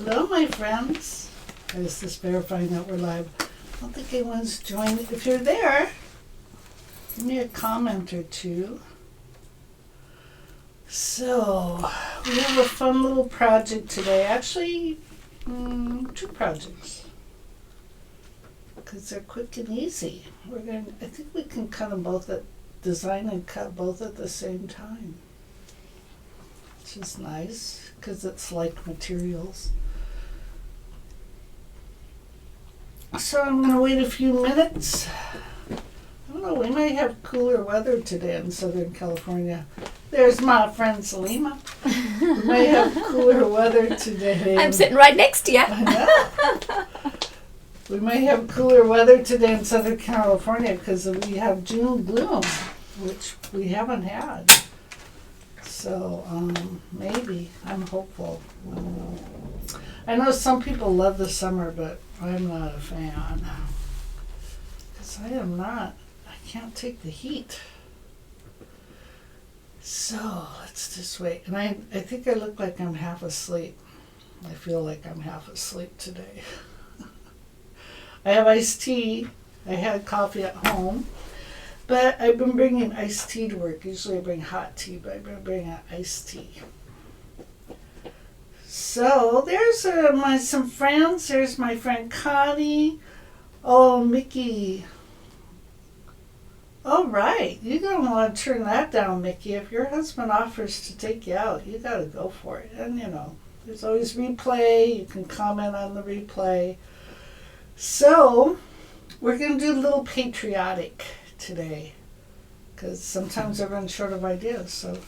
Hello, my friends. I was just verifying that we're live. I don't think anyone's joined. If you're there, give me a comment or two. So, we have a fun little project today. Actually, 2 projects. Because they're quick and easy. I think we can cut them both design and cut both at the same time. Which is nice, because it's like materials. So I'm going to wait a few minutes. I don't know, we might have cooler weather today in Southern California. There's my friend Salima. We may have cooler weather today. I'm sitting right next to you. I know. We may have cooler weather today in Southern California because we have June gloom, which we haven't had. So maybe. I'm hopeful. I know some people love the summer, but I'm not a fan. Because I can't take the heat. So let's just wait. And I think I look like I'm half asleep. I feel like I'm half asleep today. I have iced tea. I had coffee at home. But I've been bringing iced tea to work. Usually I bring hot tea, but I've been bringing iced tea. So there's some friends. There's my friend Connie. Oh, Mickey. All right. You're going to want to turn that down, Mickey. If your husband offers to take you out, you got to go for it. And, there's always replay. You can comment on the replay. So we're going to do a little Patriotic today because sometimes I run short of ideas. So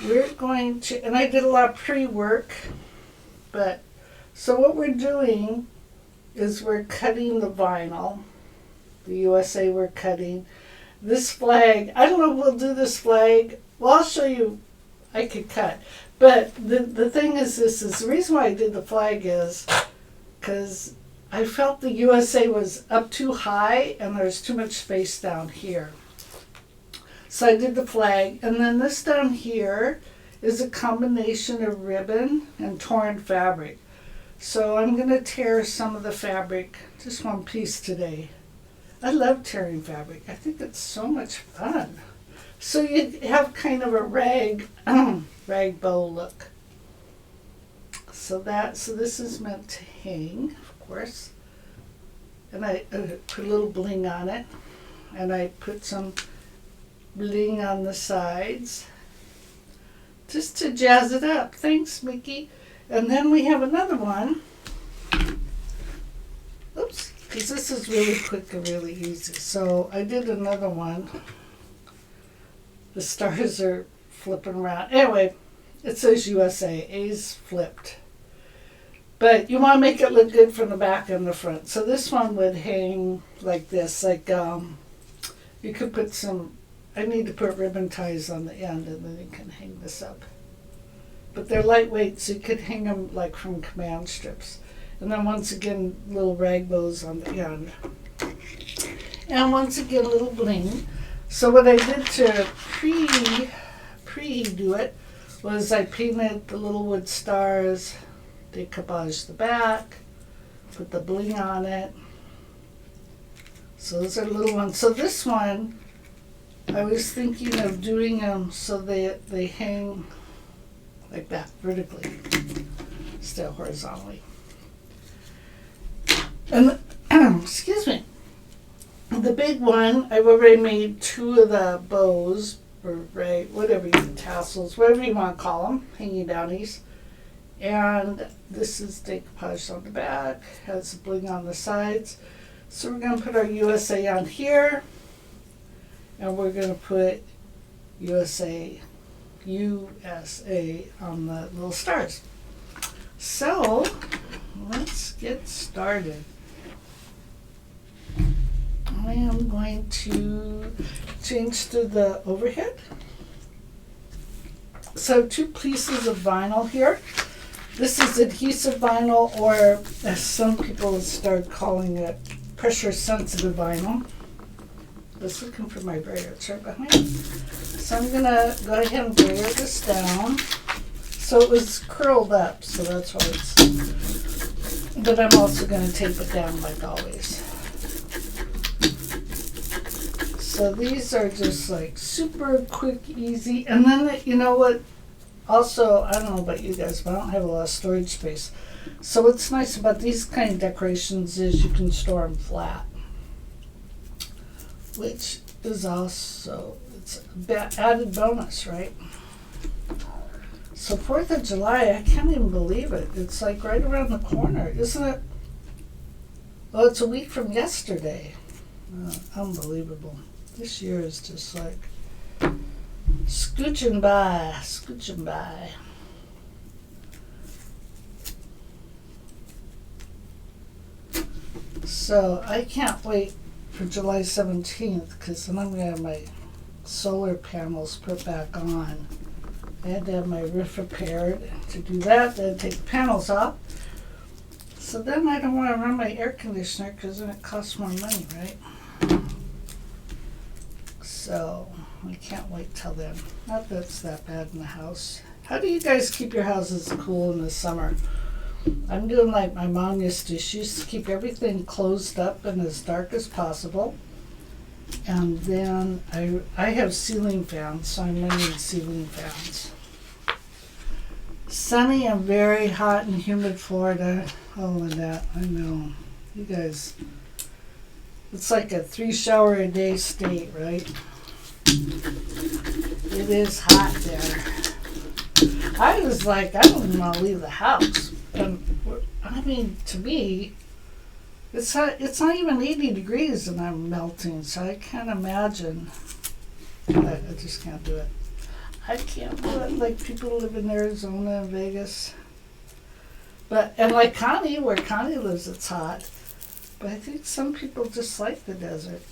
we're going to, and I did a lot of pre-work. So what we're doing is we're cutting the vinyl. The USA we're cutting. This flag, I don't know if we'll do this flag. Well, I'll show you. I could cut. But the thing is the reason why I did the flag is because I felt the USA was up too high and there's too much space down here. So I did the flag. And then this down here is a combination of ribbon and torn fabric. So I'm going to tear some of the fabric, just one piece today. I love tearing fabric. I think it's so much fun. So you have kind of a rag bow look. So this is meant to hang, of course. And I put a little bling on it. And I put some bling on the sides. Just to jazz it up. Thanks, Mickey. And then we have another one. Oops. Because this is really quick and really easy. So I did another one. The stars are flipping around. Anyway, it says USA. A's flipped. But you want to make it look good from the back and the front. So this one would hang like this. Like you could put some... I need to put ribbon ties on the end and then you can hang this up. But they're lightweight, so you could hang them like from command strips. And then once again, little rag bows on the end. And once again, little bling. So what I did to pre-do it was I painted the little wood stars, decoupaged the back, put the bling on it. So those are little ones. So this one, I was thinking of doing them so they hang like that, vertically, instead of horizontally. And, excuse me, the big one, I've already made 2 of the bows, or whatever tassels, whatever you want to call them, hanging downies. And this is decoupaged on the back, has a bling on the sides. So we're going to put our USA on here. And we're going to put USA on the little stars. So, let's get started. I am going to change to the overhead. So 2 pieces of vinyl here. This is adhesive vinyl, or as some people start calling it, pressure sensitive vinyl. I was looking for my brayer. It's right behind me. So I'm going to go ahead and brayer this down. So it was curled up, so that's why it's but I'm also going to tape it down like always. So these are just like super quick, easy. And then, you know what? Also, I don't know about you guys, but I don't have a lot of storage space. So what's nice about these kind of decorations is you can store them flat, which is also, it's an added bonus, right? So 4th of July, I can't even believe it. It's like right around the corner, isn't it? Oh, it's a week from yesterday. Unbelievable. This year is just like scooching by, scooching by. So I can't wait for July 17th because then I'm going to have my solar panels put back on. I had to have my roof repaired. To do that, then take the panels off. So then I don't want to run my air conditioner because then it costs more money, right? So I can't wait till then. Not that it's that bad in the house. How do you guys keep your houses cool in the summer? I'm doing like my mom used to. She used to keep everything closed up and as dark as possible. And then I have ceiling fans, so I'm running ceiling fans. Sunny and very hot and humid Florida. Oh, Lynette, I know. You guys, it's like a 3-shower-a-day state, right? It is hot there. I was like, I don't even want to leave the house. And I mean, to me, it's not even 80 degrees and I'm melting, so I can't imagine. I just can't do it. I can't do it like people who live in Arizona and Vegas. And like Connie, where Connie lives, it's hot. But I think some people just like the desert.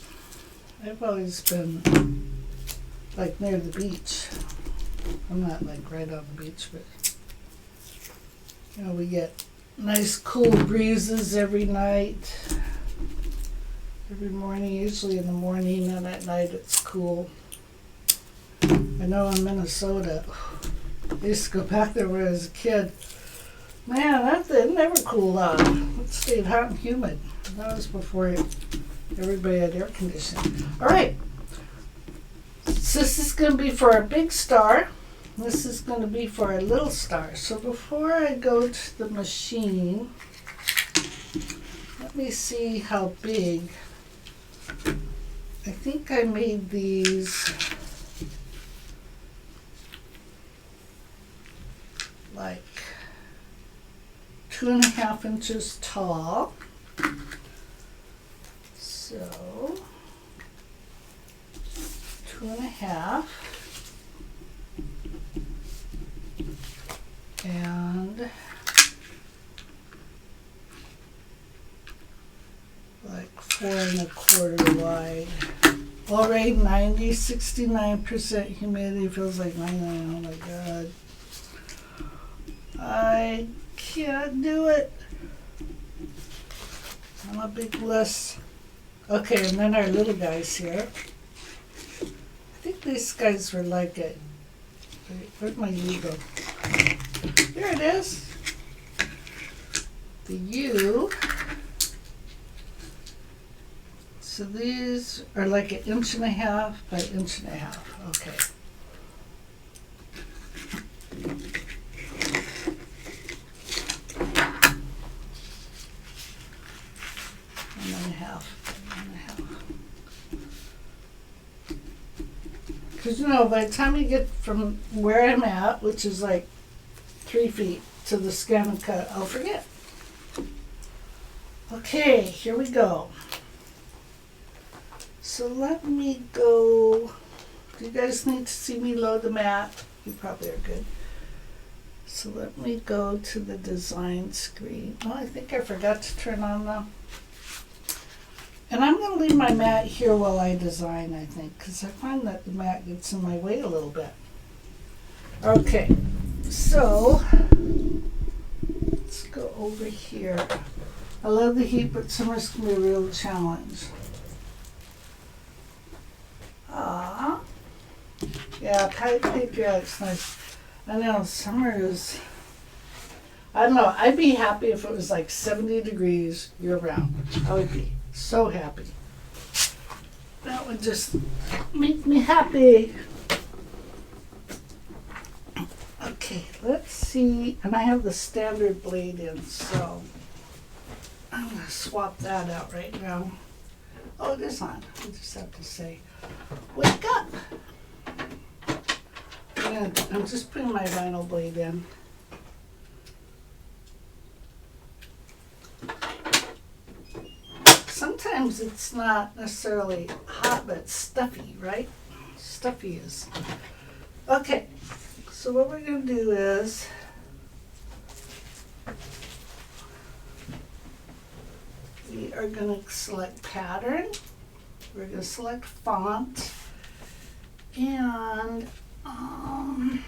I've always been like near the beach. I'm not like right on the beach, but you know, we get nice cool breezes every night. Every morning, usually in the morning, and at night it's cool. I know in Minnesota, I used to go back there when I was a kid. Man, that never cooled off. It stayed hot and humid. That was before everybody had air conditioning. All right. So this is going to be for our big star. This is going to be for our little star. So before I go to the machine, let me see how big. I think I made these like 2.5 inches tall. So 2.5, and like 4.25 wide. Already 69% humidity, feels like 99. Oh my God. I can't do it. I'm a big wuss. Okay, and then our little guys here. I think these guys were like a, where'd my U go? There it is. The U. So these are like 1.5 inches by 1.5 inches. Okay. 1.5. Because, you know, by the time you get from where I'm at, which is like 3 feet, to the scan and cut, I'll forget. Okay, here we go. So let me go. Do you guys need to see me load the mat? You probably are good. So let me go to the design screen. Oh, I think I forgot to turn on the... And I'm going to leave my mat here while I design, I think, because I find that the mat gets in my way a little bit. Okay, so let's go over here. I love the heat, but summer's going to be a real challenge. Yeah, Patriotic's nice. I know, summer is... I don't know. I'd be happy if it was like 70 degrees year round. I would be so happy. That would just make me happy. Okay, let's see. And I have the standard blade in, so I'm going to swap that out right now. Oh, it is on. I just have to say, wake up. I'm just putting my vinyl blade in. Sometimes it's not necessarily hot, but stuffy, right? Stuffy is. Okay, so what we're going to do is we are going to select pattern. We're going to select font. And I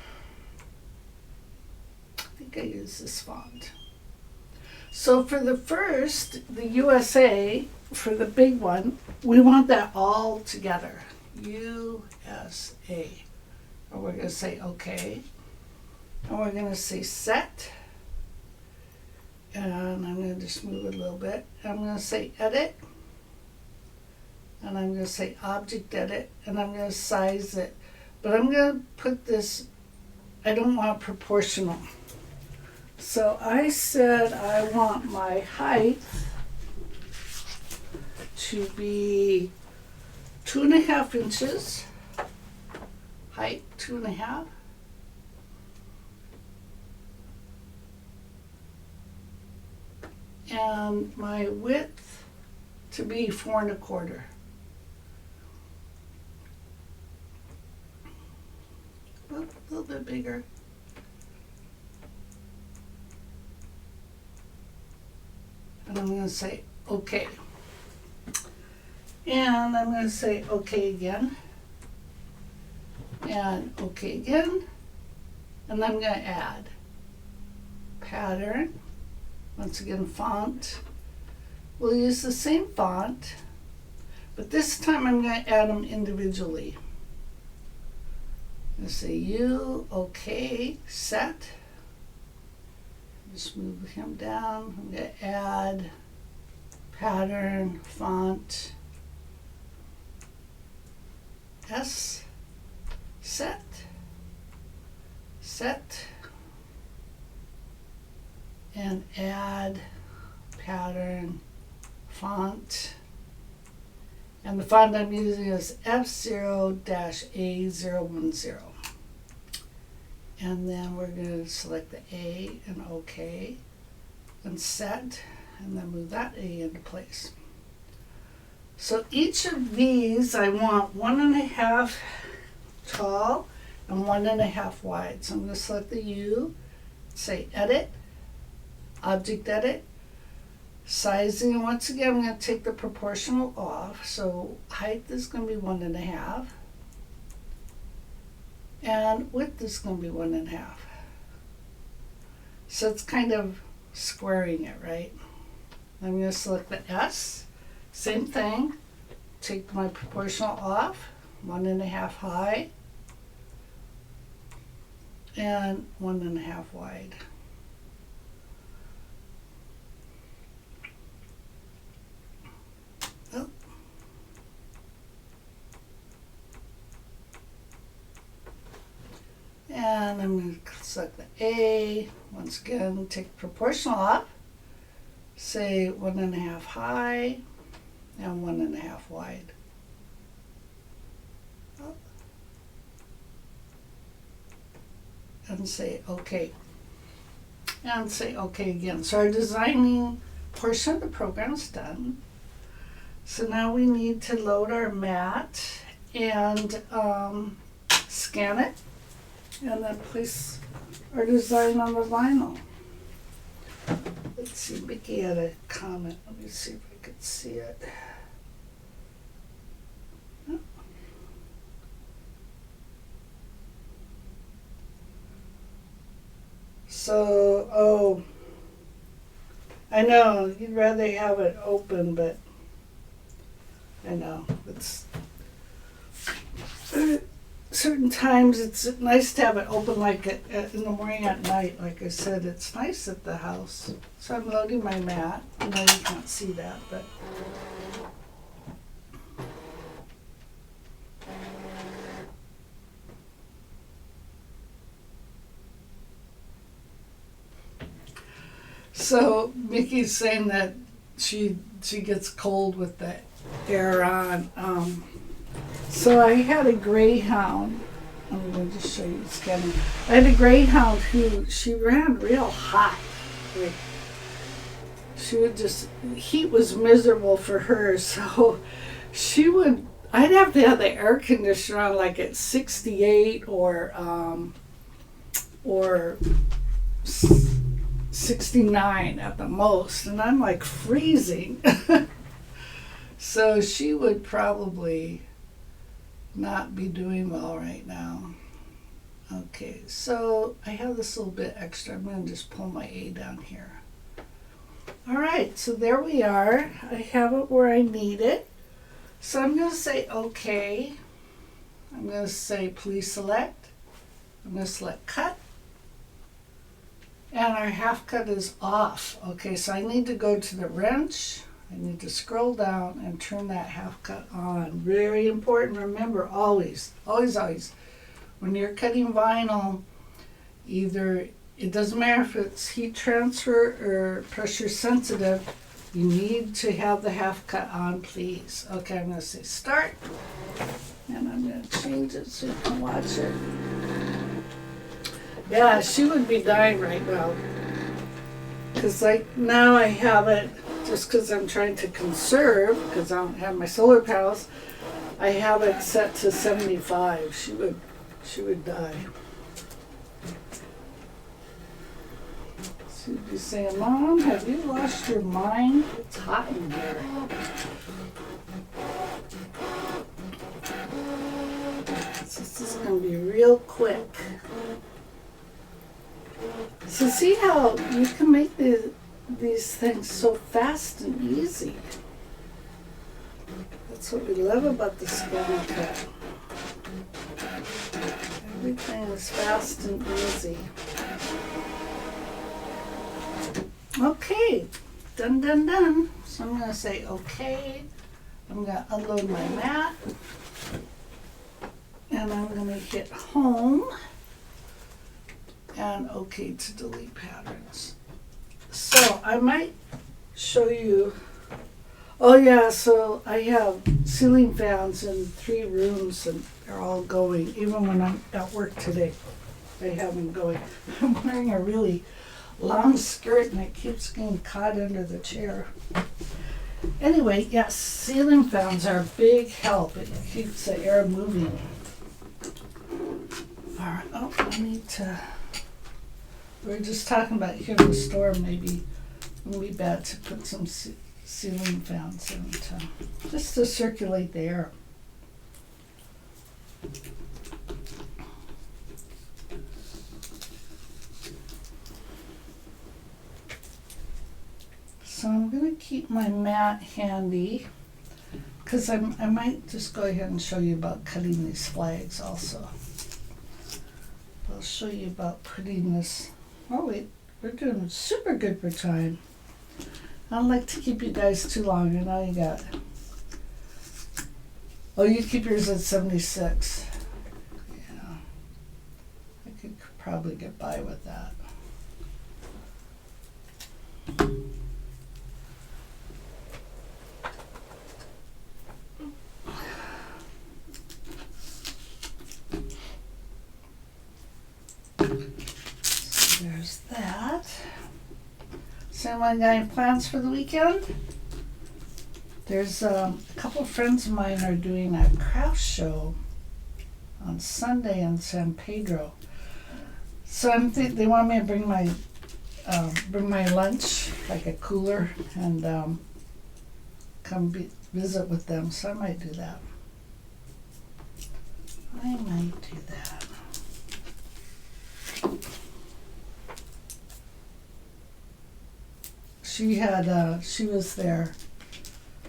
think I use this font. So for the first, the USA, for the big one, we want that all together. USA. And we're going to say OK. And we're going to say set. And I'm going to just move it a little bit. I'm going to say edit. And I'm going to say object edit. And I'm going to size it. But I'm going to put this, I don't want proportional. So I said I want my height to be 2.5 inches. Height 2.5. And my width to be 4.25. A little bit bigger. And I'm going to say OK. And I'm going to say OK again. And OK again. And I'm going to add pattern. Once again, font. We'll use the same font, but this time I'm going to add them individually. I'm going to say U, OK, set. Just move him down. I'm going to add pattern, font, S, set, set, and add pattern, font. And the font I'm using is F0-A010. And then we're going to select the A and OK and set, and then move that A into place. So each of these I want 1.5 tall and 1.5 wide. So I'm going to select the U, say edit, object edit, sizing, and once again I'm going to take the proportional off. So height is going to be 1.5. And width is going to be 1.5. So it's kind of squaring it, right? I'm going to select the S, same thing, take my proportional off, 1.5 high, and 1.5 wide. Oh. And I'm going to select the A, once again, take proportional off, say 1.5 high and 1.5 wide. Oh. And say OK. And say OK again. So our designing portion of the program is done. So now we need to load our mat and scan it. And then place our design on the vinyl. Let's see, Mickey had a comment. Let me see if I could see it. So, oh, I know, you'd rather have it open, but I know, it's certain times it's nice to have it open, like in the morning, at night. Like I said, it's nice at the house. So I'm loading my mat. I know you can't see that, but so Mickey's saying that she gets cold with the air on. So I had a greyhound. I'm going to just show you scanning. I had a greyhound who she ran real hot. Like, she would just, heat was miserable for her, so she would, I'd have to have the air conditioner on like at 68 or 69 at the most, and I'm like freezing. So she would probably not be doing well right now. Okay, so I have this little bit extra. I'm going to just pull my A down here. All right, so there we are. I have it where I need it. So I'm going to say okay. I'm going to say please select. I'm going to select cut. And our half cut is off. Okay, so I need to go to the wrench. I need to scroll down and turn that half cut on. Very important. Remember, always, when you're cutting vinyl, either, it doesn't matter if it's heat transfer or pressure sensitive, you need to have the half cut on, please. Okay, I'm going to say start. And I'm going to change it so you can watch it. Yeah, she would be dying right now. Because like now I have it, just because I'm trying to conserve, because I don't have my solar panels, I have it set to 75. She would die. She'd be saying, Mom, have you lost your mind? It's hot in here. So this is going to be real quick. So see how you can make these things so fast and easy. That's what we love about the skin cut. Everything is fast and easy. Okay, done. So I'm going to say okay. I'm going to unload my mat. And I'm going to hit home. And okay to delete patterns. So I might show you, oh yeah, so I have ceiling fans in 3 rooms and they're all going. Even when I'm at work today, I have them going. I'm wearing a really long skirt and it keeps getting caught under the chair. Anyway, yes, ceiling fans are a big help. It keeps the air moving. All right, oh, I need to, we were just talking about here in the store, maybe it would be bad to put some ceiling fans in just to circulate the air. So I'm going to keep my mat handy because I might just go ahead and show you about cutting these flags also. I'll show you about putting this. Oh wait, we're doing super good for time. I don't like to keep you guys too long. I know you got. Oh, you keep yours at 76. Yeah, I could probably get by with that. There's that. So anyone got any plans for the weekend? There's a couple of friends of mine are doing a craft show on Sunday in San Pedro. So they want me to bring my lunch, like a cooler, and come visit with them. So I might do that. She was there,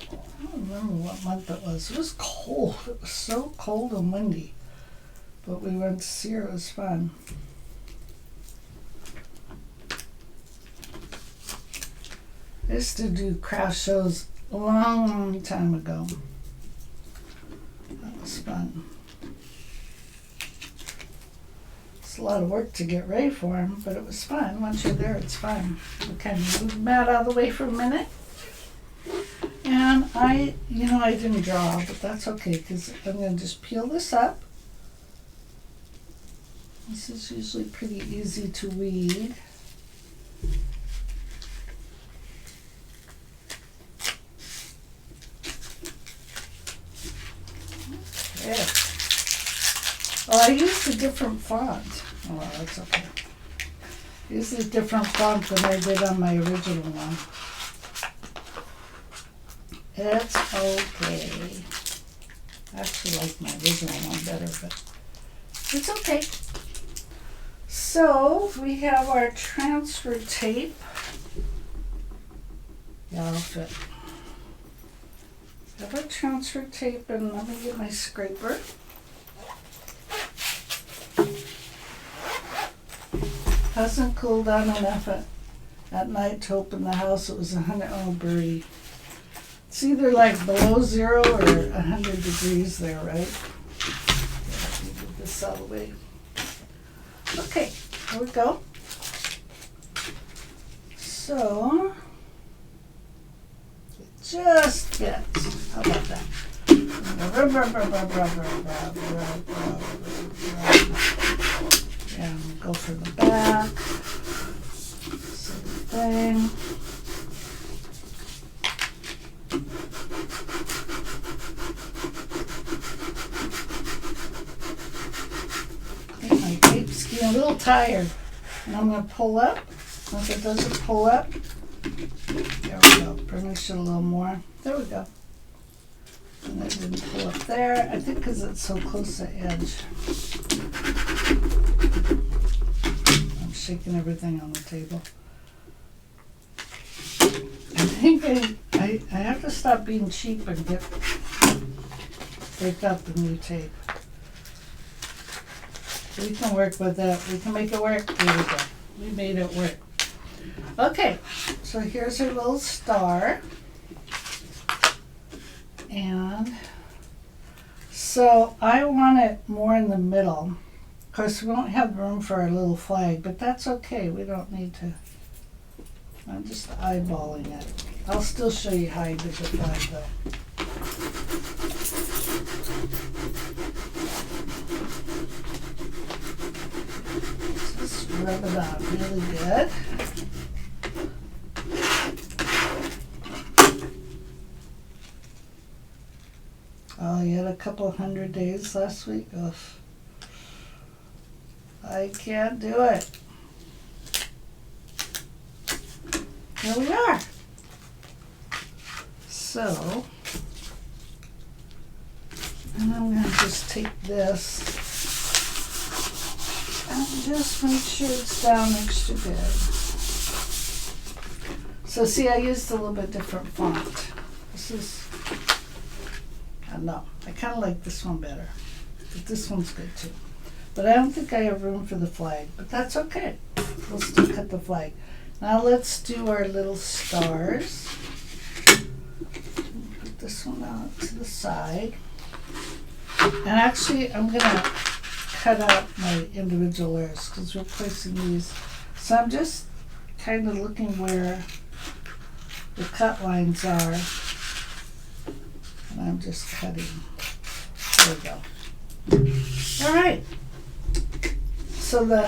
I don't remember what month it was. It was cold. It was so cold and windy. but we went to see her. It was fun. I used to do craft shows a long, long time ago. That was fun. It's a lot of work to get ready for them, but it was fun. Once you're there, it's fun. We kind of moved the mat out of the way for a minute. And I didn't draw, but that's okay because I'm going to just peel this up. This is usually pretty easy to weed. Okay. Oh, I used a different font. Oh, well, that's okay. I used a different font than I did on my original one. It's okay. I actually like my original one better, but it's okay. So we have our transfer tape. Yeah, I'll fit. I have our transfer tape, and let me get my scraper. Hasn't cooled down enough at night to open the house. It was 100. Oh, Brie. It's either like below 0 or 100 degrees there, right? Yeah, let me move this out of the way. Okay, here we go. So, it just fits. How about that? And go for the back. Same thing. I think my tape's getting a little tired. And I'm going to pull up. If it doesn't pull up, there we go. Burnish it a little more. There we go. And it didn't pull up there. I think because it's so close to the edge. I'm shaking everything on the table. I think I have to stop being cheap and break out the new tape. We can work with that. We can make it work. There we go. We made it work. Okay, so here's our little star. And so I want it more in the middle. Of course, we won't have room for our little flag, but that's okay. We don't need to. I'm just eyeballing it. I'll still show you how I did the flag, though. Just rub it on really good. Oh, you had a couple 100 days last week? Ugh. I can't do it. Here we are. So, and I'm going to just take this and just make sure it's down extra good. So see, I used a little bit different font. This is, I don't know, I kind of like this one better, but this one's good too. But I don't think I have room for the flag, but that's okay. We'll still cut the flag. Now let's do our little stars. Put this one out to the side. And actually, I'm going to cut out my individual layers because we're placing these. So I'm just kind of looking where the cut lines are. And I'm just cutting. There we go. All right. So the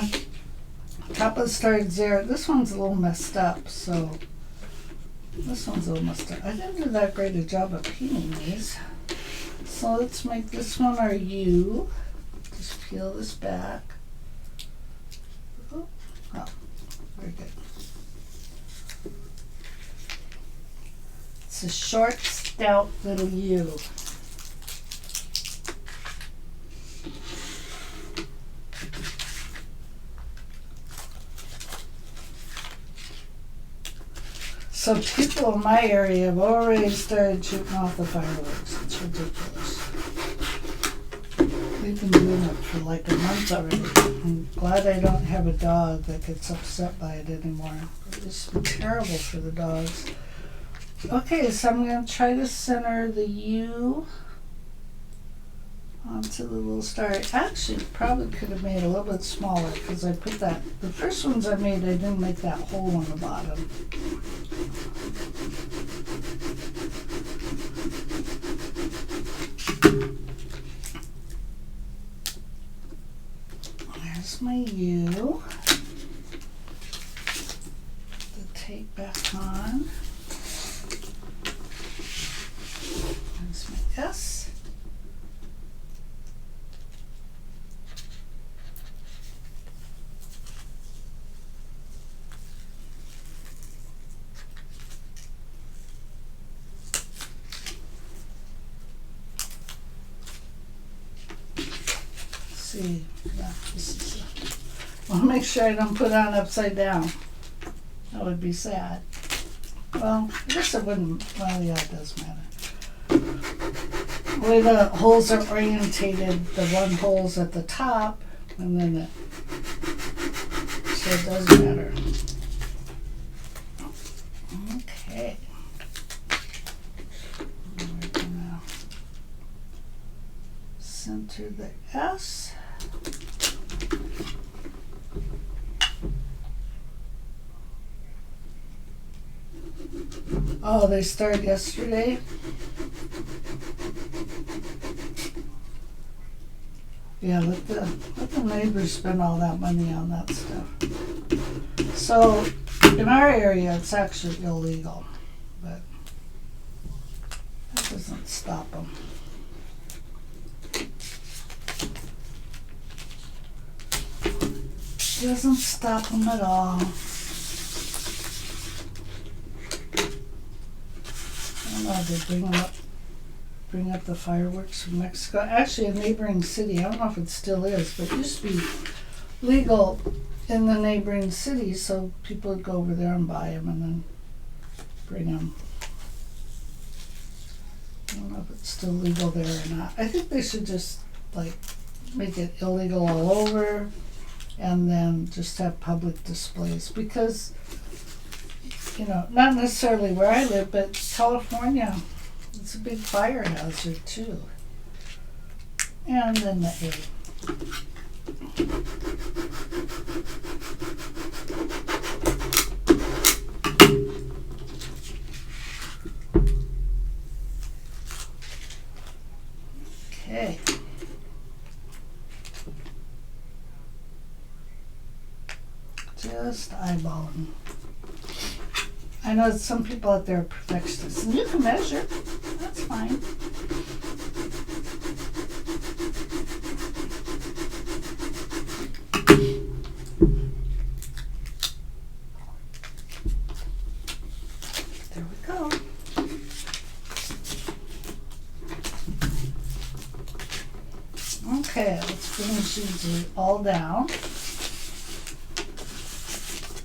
top of the star is there. This one's a little messed up, so this one's a little messed up. I didn't do that great a job of peeling these. So let's make this one our U. Just peel this back. Oh, very good. It's a short, stout little U. So people in my area have already started shooting off the fireworks. It's ridiculous. We've been doing it for like a month already. I'm glad I don't have a dog that gets upset by it anymore. It used to be terrible for the dogs. Okay, so I'm going to try to center the U onto the little star. I actually probably could have made it a little bit smaller because I put that, the first ones I made, I didn't make that hole in the bottom. There's my U. The tape back on. There's my S. See, yeah, this is I want to make sure I don't put it on upside down. That would be sad. Well, I guess it wouldn't. Well, yeah, it does matter. The way the holes are orientated, the one hole's at the top, and then it, so it does matter. Okay. We're gonna center the S. Oh, they started yesterday? Yeah, let the neighbors spend all that money on that stuff. So, in our area, it's actually illegal, but that doesn't stop them. Doesn't stop them at all. I don't know, they bring up the fireworks from Mexico. Actually, a neighboring city, I don't know if it still is, but it used to be legal in the neighboring city, so people would go over there and buy them and then bring them. I don't know if it's still legal there or not. I think they should just like make it illegal all over and then just have public displays because, you know, not necessarily where I live, but California, it's a big fire hazard too. And then the A. Okay. Just eyeballing. I know some people out there are perfectionists, and you can measure. That's fine. There we go. Okay, let's finish these all down.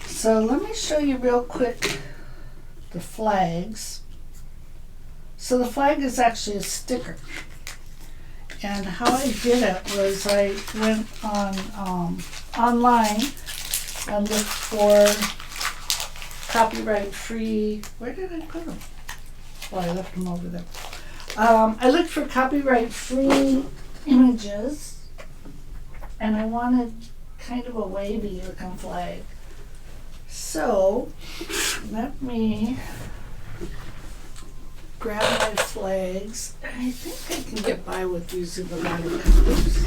So let me show you real quick the flags. So the flag is actually a sticker. And how I did it was I went on online and looked for copyright free, where did I put them? Oh, I left them over there. I looked for copyright free images and I wanted kind of a wavy looking flag. So let me grab my flags. I think I can get by with using the watercolors.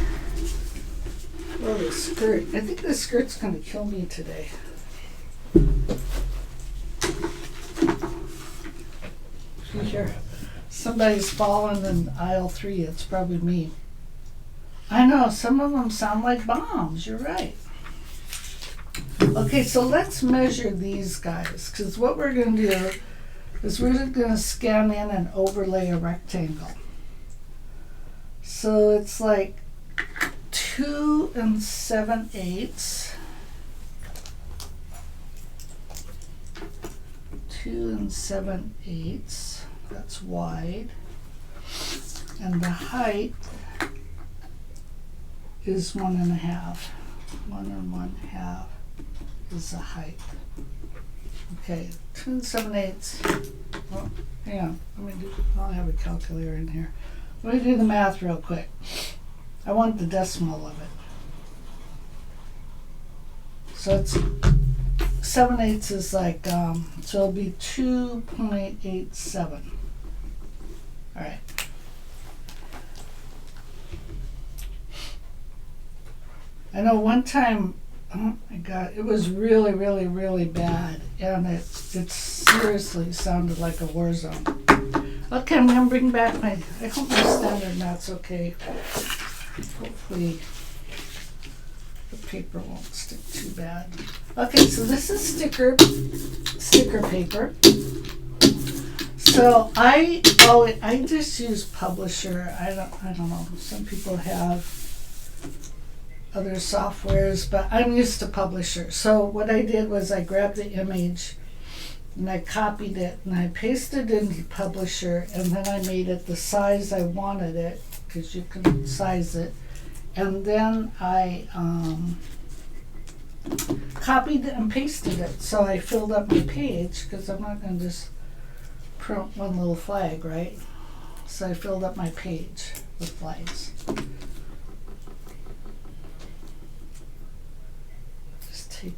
Oh, the skirt. I think the skirt's going to kill me today. If you hear somebody's falling in aisle 3, it's probably me. I know, some of them sound like bombs. You're right. Okay, so let's measure these guys, because what we're going to do is we're just going to scan in and overlay a rectangle. So it's like 2 7/8. 2 7/8. That's wide. And the height is 1.5. 1 1/2 is the height. Okay, 2 7/8. Oh, hang on. I'll have a calculator in here. Let me do the math real quick. I want the decimal of it. So it's 7/8 is like, so it'll be 2.87. All right. I know one time, oh my God, it was really, really, really bad, and it seriously sounded like a war zone. Okay, I'm gonna bring back I hope my standard knot's okay. Hopefully the paper won't stick too bad. Okay, so this is sticker paper. So I just use Publisher. I don't know. Some people have other softwares, but I'm used to Publisher. So what I did was I grabbed the image and I copied it and I pasted it into Publisher, and then I made it the size I wanted it, because you can size it, and then I copied it and pasted it. So I filled up my page, because I'm not going to just print one little flag, right? So I filled up my page with flags. Take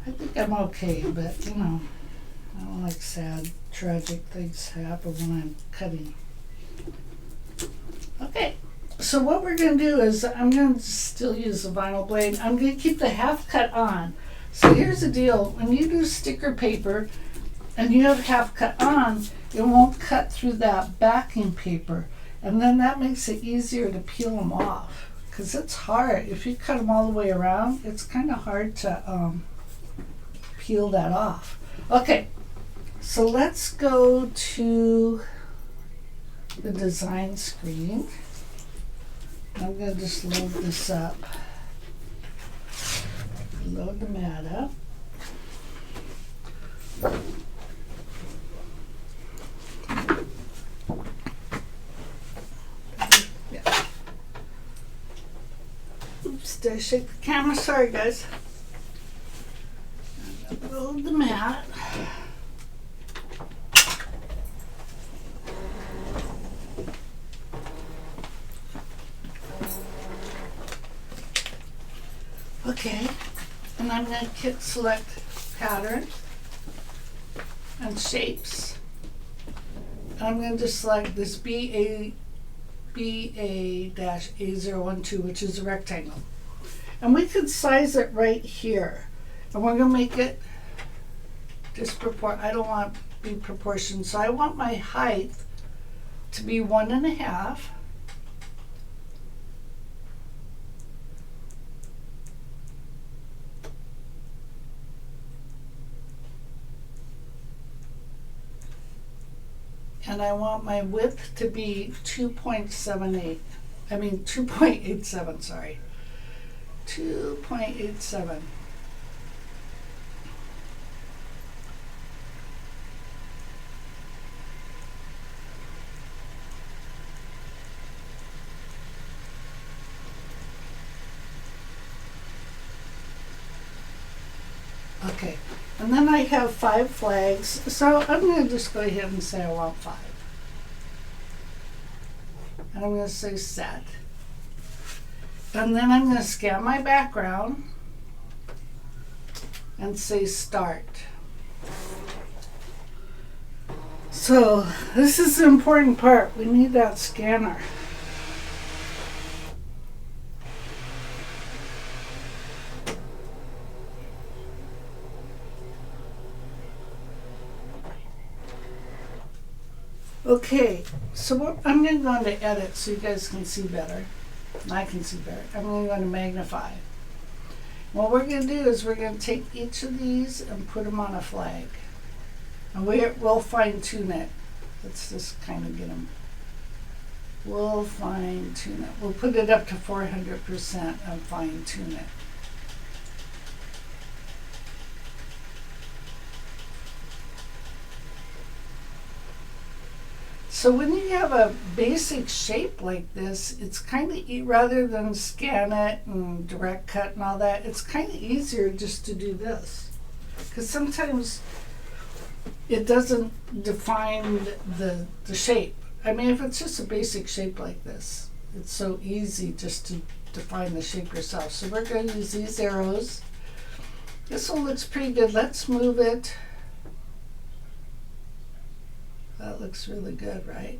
I think I'm okay, but I don't like sad, tragic things happen when I'm cutting. Okay, so what we're going to do is I'm going to still use the vinyl blade. I'm going to keep the half cut on. So here's the deal. When you do sticker paper and you have half cut on, it won't cut through that backing paper. And then that makes it easier to peel them off. Because it's hard. If you cut them all the way around, it's kind of hard to peel that off. Okay, so let's go to the design screen. I'm going to just load this up. Load the mat up. Oops, did I shake the camera? Sorry, guys. I'm gonna load the mat. Okay, and I'm going to select pattern and shapes. I'm going to just select this BA-A-012, which is a rectangle. And we could size it right here. And we're going to make it disproportionate. I don't want to be proportioned, so I want my height to be 1.5. And I want my width to be 2.87, sorry. 2.87. Okay, and then I have 5 flags, so I'm going to just go ahead and say I want 5. And I'm going to say set. And then I'm going to scan my background and say start. So this is the important part. We need that scanner. Okay, so I'm going to go into edit so you guys can see better. I can see better. I'm going to go into magnify. What we're going to do is we're going to take each of these and put them on a flag. And we'll fine tune it. Let's just kind of get them. We'll fine tune it. We'll put it up to 400% and fine tune it. So when you have a basic shape like this, it's kind of, rather than scan it and direct cut and all that, it's kind of easier just to do this. Because sometimes it doesn't define the shape. I mean, if it's just a basic shape like this, it's so easy just to define the shape yourself. So we're going to use these arrows. This one looks pretty good. Let's move it. That looks really good, right?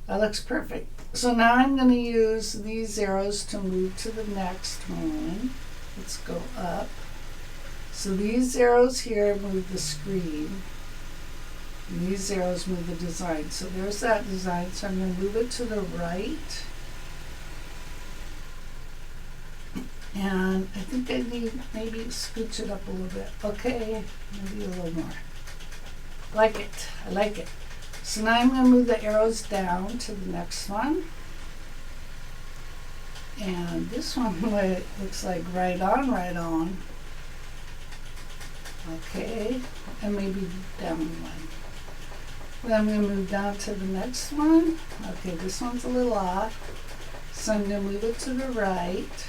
That looks perfect. So now I'm going to use these arrows to move to the next one. Let's go up. So these arrows here move the screen. And these arrows move the design. So there's that design. So I'm going to move it to the right. And I think I need maybe scooch it up a little bit. Okay, maybe a little more. Like it. I like it. So now I'm going to move the arrows down to the next one. And this one looks like right on, right on. Okay, and maybe down one. Then I'm going to move down to the next one. Okay, this one's a little off. So I'm going to move it to the right.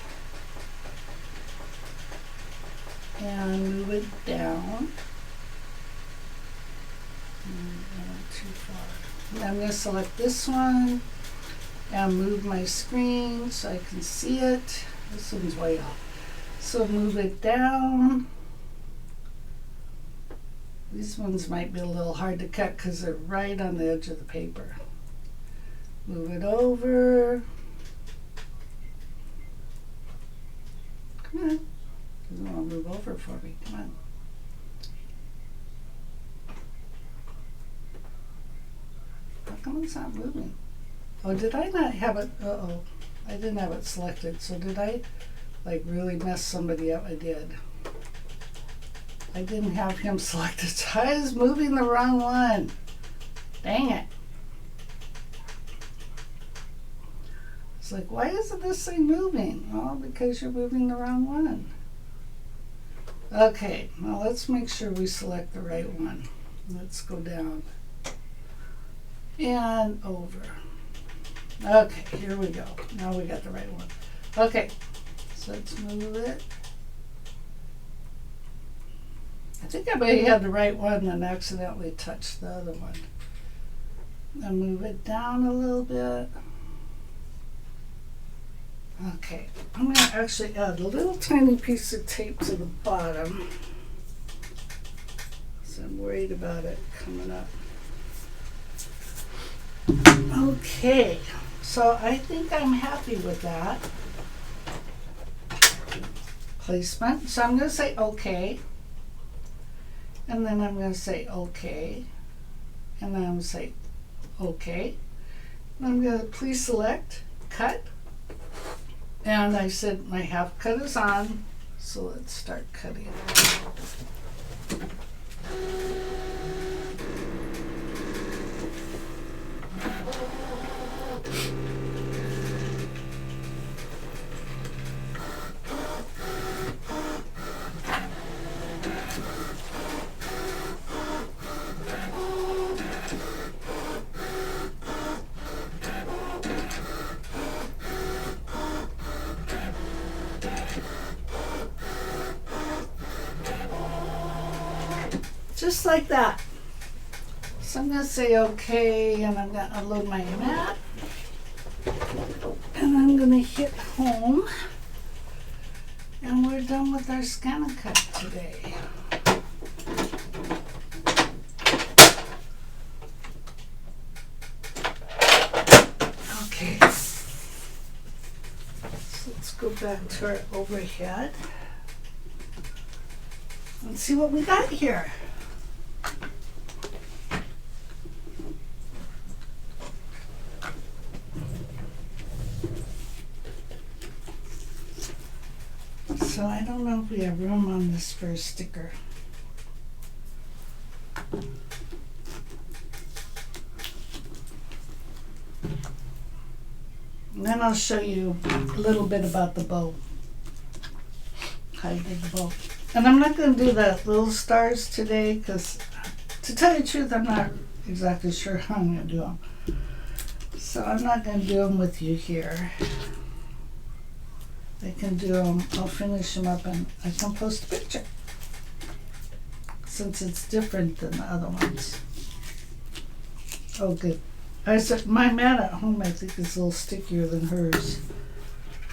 And move it down. I went too far. I'm going to select this one and move my screen so I can see it. This one's way off. So move it down. These ones might be a little hard to cut because they're right on the edge of the paper. Move it over. Come on. Doesn't want to move over for me. Come on. How come it's not moving? Oh, did I not have it? Uh-oh. I didn't have it selected. So did I like really mess somebody up? I did. I didn't have him selected. So I was moving the wrong one. Dang it. It's like, why isn't this thing moving? Well, because you're moving the wrong one. Okay, now let's make sure we select the right one. Let's go down and over. Okay, here we go. Now we got the right one. Okay, so let's move it. I think I may have the right one and accidentally touched the other one. Now move it down a little bit. Okay, I'm going to actually add a little tiny piece of tape to the bottom. So I'm worried about it coming up. Okay, so I think I'm happy with that placement. So I'm going to say okay. And then I'm going to say okay. And then I'm going to say okay. And I'm going to please select cut. And I said my half cut is on, so let's start cutting. Just like that. So I'm going to say okay, and I'm going to unload my mat. And I'm going to hit home. And we're done with our scan and cut today. Okay. So let's go back to our overhead. Let's see what we got here. So I don't know if we have room on this for a sticker. And then I'll show you a little bit about the bow. How you did the bow. And I'm not going to do the little stars today because, to tell you the truth, I'm not exactly sure how I'm going to do them. So I'm not going to do them with you here. I can do them, I'll finish them up and I can post a picture, since it's different than the other ones. Oh, good. I said my mat at home, I think, is a little stickier than hers.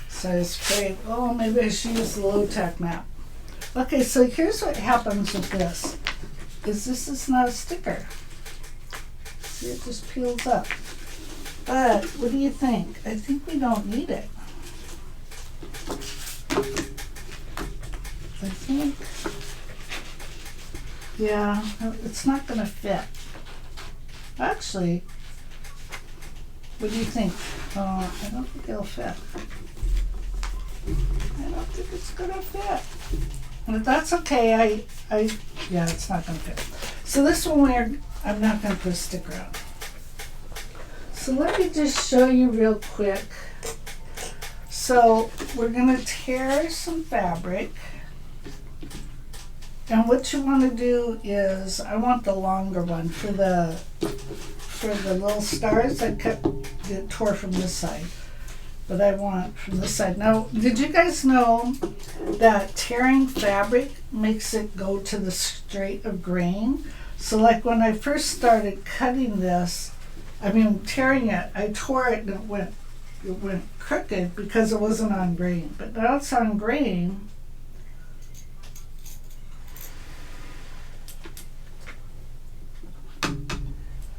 So I sprayed, oh, maybe I should use the low-tack mat. Okay, so here's what happens with this, is this is not a sticker. See, it just peels up. But what do you think? I think we don't need it. I think, yeah, it's not going to fit. Actually, what do you think? I don't think it'll fit. I don't think it's going to fit. But that's okay. Yeah, it's not going to fit. So this one I'm not going to put a sticker on. So let me just show you real quick. So we're going to tear some fabric. And what you want to do is, I want the longer one for the little stars. I tore from this side, but I want from this side. Now, did you guys know that tearing fabric makes it go to the straight of grain? So like when I first started cutting this, tearing it, I tore it and it went crooked because it wasn't on grain. But now it's on grain.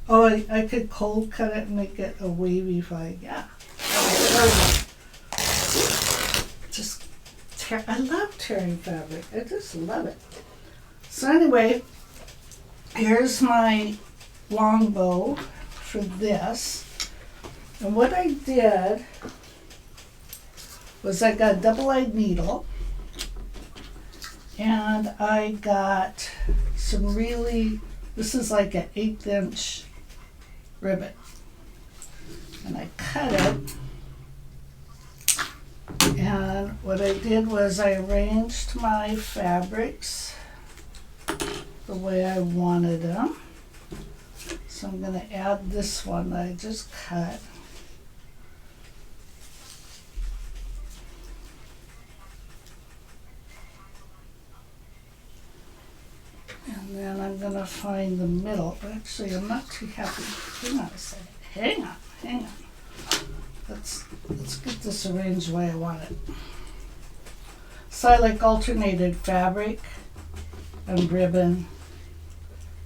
Oh, I could cold cut it and make it a wavy flag. Yeah. Just tear. I love tearing fabric. I just love it. So anyway, here's my long bow for this. And what I did was I got a double-eyed needle, and I got some really, this is like an 1/8 inch ribbon, and I cut it, and what I did was I arranged my fabrics the way I wanted them. So I'm going to add this one that I just cut. And then I'm going to find the middle. Actually, I'm not too happy. Hang on a second. Hang on. Let's get this arranged the way I want it. So I like alternated fabric and ribbon.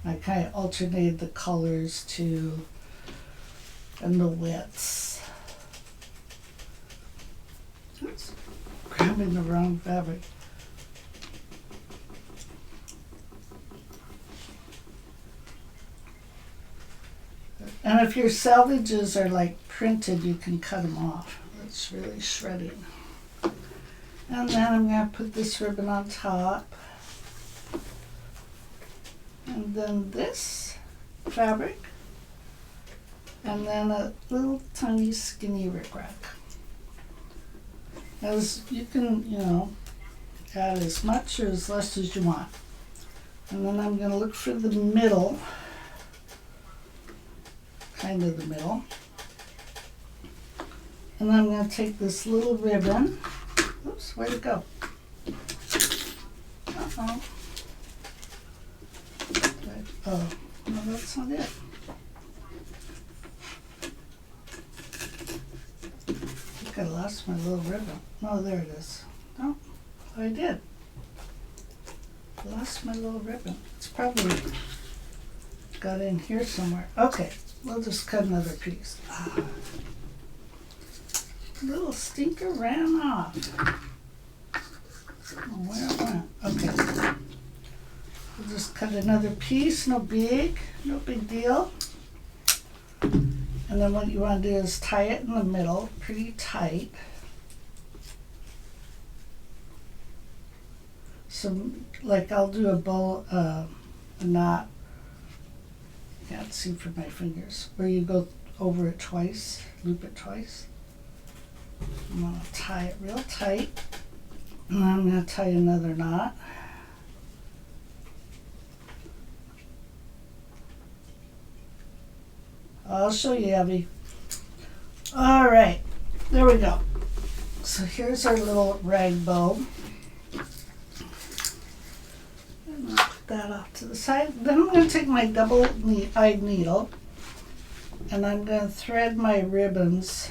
I kind of alternated the colors too, and the widths. Oops, grabbing the wrong fabric. And if your selvages are like printed, you can cut them off. That's really shredding. And then I'm going to put this ribbon on top. And then this fabric. And then a little tiny skinny rickrack. As you can, add as much or as less as you want. And then I'm going to look for the middle. Kind of the middle. And then I'm going to take this little ribbon. Oops, where'd it go? Uh-oh. Oh, no, that's not it. I think I lost my little ribbon. No, there it is. No, I did. I lost my little ribbon. It's probably got in here somewhere. Okay. We'll just cut another piece. Little stinker ran off. Oh, where it went? Okay. We'll just cut another piece. No big deal. And then what you want to do is tie it in the middle, pretty tight. So, like I'll do a bow, a knot. Can't see from my fingers, where you go over it twice, loop it twice. I'm going to tie it real tight, and then I'm going to tie another knot. I'll show you, Abby. All right, there we go. So here's our little rag bow. And I'll put that off to the side. Then I'm going to take my double-eyed needle and I'm going to thread my ribbons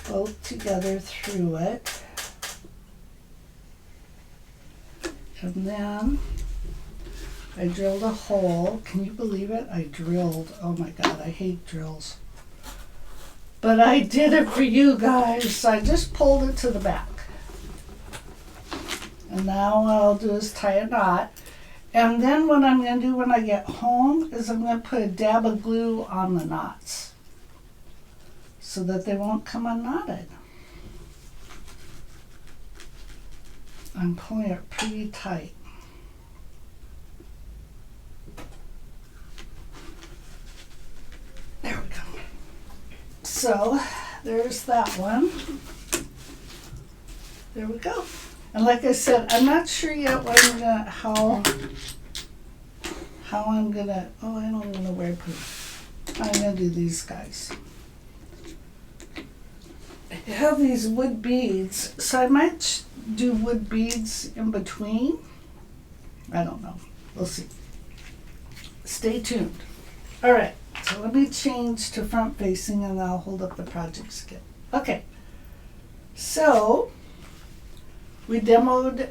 both together through it. And then I drilled a hole. Can you believe it? I drilled. Oh my God, I hate drills. But I did it for you guys. I just pulled it to the back. And now what I'll do is tie a knot. And then what I'm going to do when I get home is I'm going to put a dab of glue on the knots so that they won't come unknotted. I'm pulling it pretty tight. There we go. So there's that one. There we go. And like I said, I'm not sure yet what I'm gonna, how I'm gonna, oh, I don't even know where I put it. I'm gonna do these guys. I have these wood beads, so I might do wood beads in between. I don't know. We'll see. Stay tuned. All right, so let me change to front facing and I'll hold up the project skit. Okay, so we demoed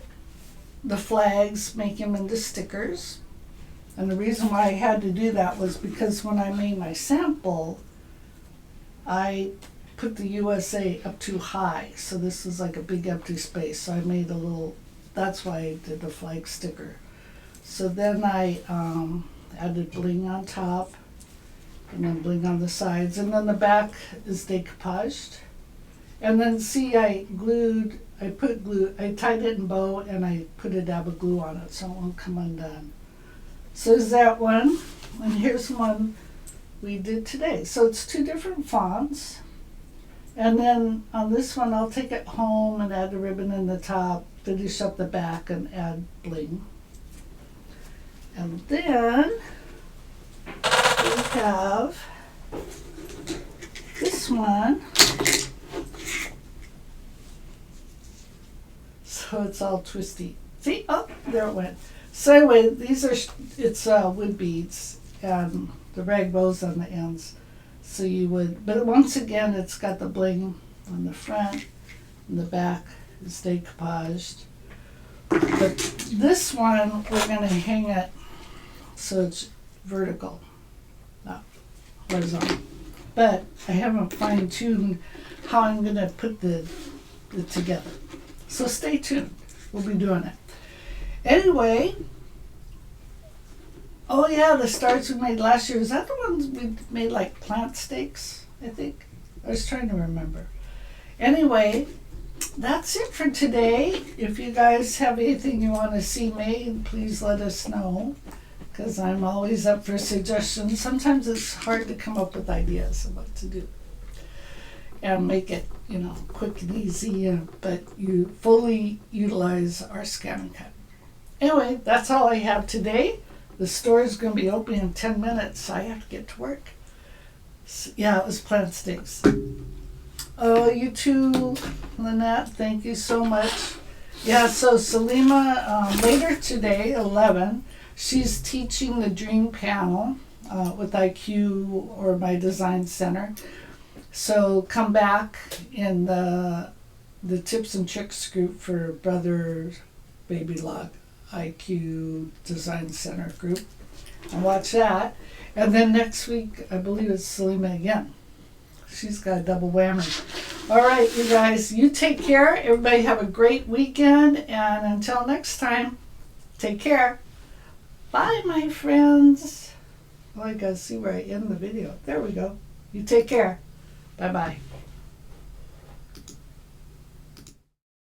the flags, make them into stickers. And the reason why I had to do that was because when I made my sample, I put the USA up too high. So this is like a big empty space. So I made a little, that's why I did the flag sticker. So then I added bling on top and then bling on the sides. And then the back is decoupaged. And then see, I tied it in bow and I put a dab of glue on it so it won't come undone. So there's that one. And here's one we did today. So it's two different fonts. And then on this one, I'll take it home and add a ribbon in the top, finish up the back and add bling. And then we have this one. So it's all twisty. See? Oh, there it went. So anyway, these are, it's wood beads and the rag bows on the ends. So you would, but once again, it's got the bling on the front and the back is decoupaged. But this one, we're going to hang it so it's vertical, not horizontal. But I haven't fine-tuned how I'm going to put it together. So stay tuned. We'll be doing it. Anyway, oh yeah, the stars we made last year. Is that the ones we made like plant stakes, I think? I was trying to remember. Anyway, that's it for today. If you guys have anything you want to see made, please let us know, because I'm always up for suggestions. Sometimes it's hard to come up with ideas of what to do and make it, you know, quick and easy, but you fully utilize our scan and cut. Anyway, that's all I have today. The store is going to be open in 10 minutes. I have to get to work. So, yeah, it was plant stakes. Oh, you too, Lynette. Thank you so much. Yeah, so Salima, later today, 11, she's teaching the Dream Panel with IQ or my Design Center. So come back in the Tips and Tricks group for Brother Baby Log IQ Design Center group and watch that. And then next week, I believe it's Salima again. She's got a double whammy. All right, you guys, you take care. Everybody have a great weekend. And until next time, take care. Bye, my friends. Oh, I got to see where I end the video. There we go. You take care. Bye-bye.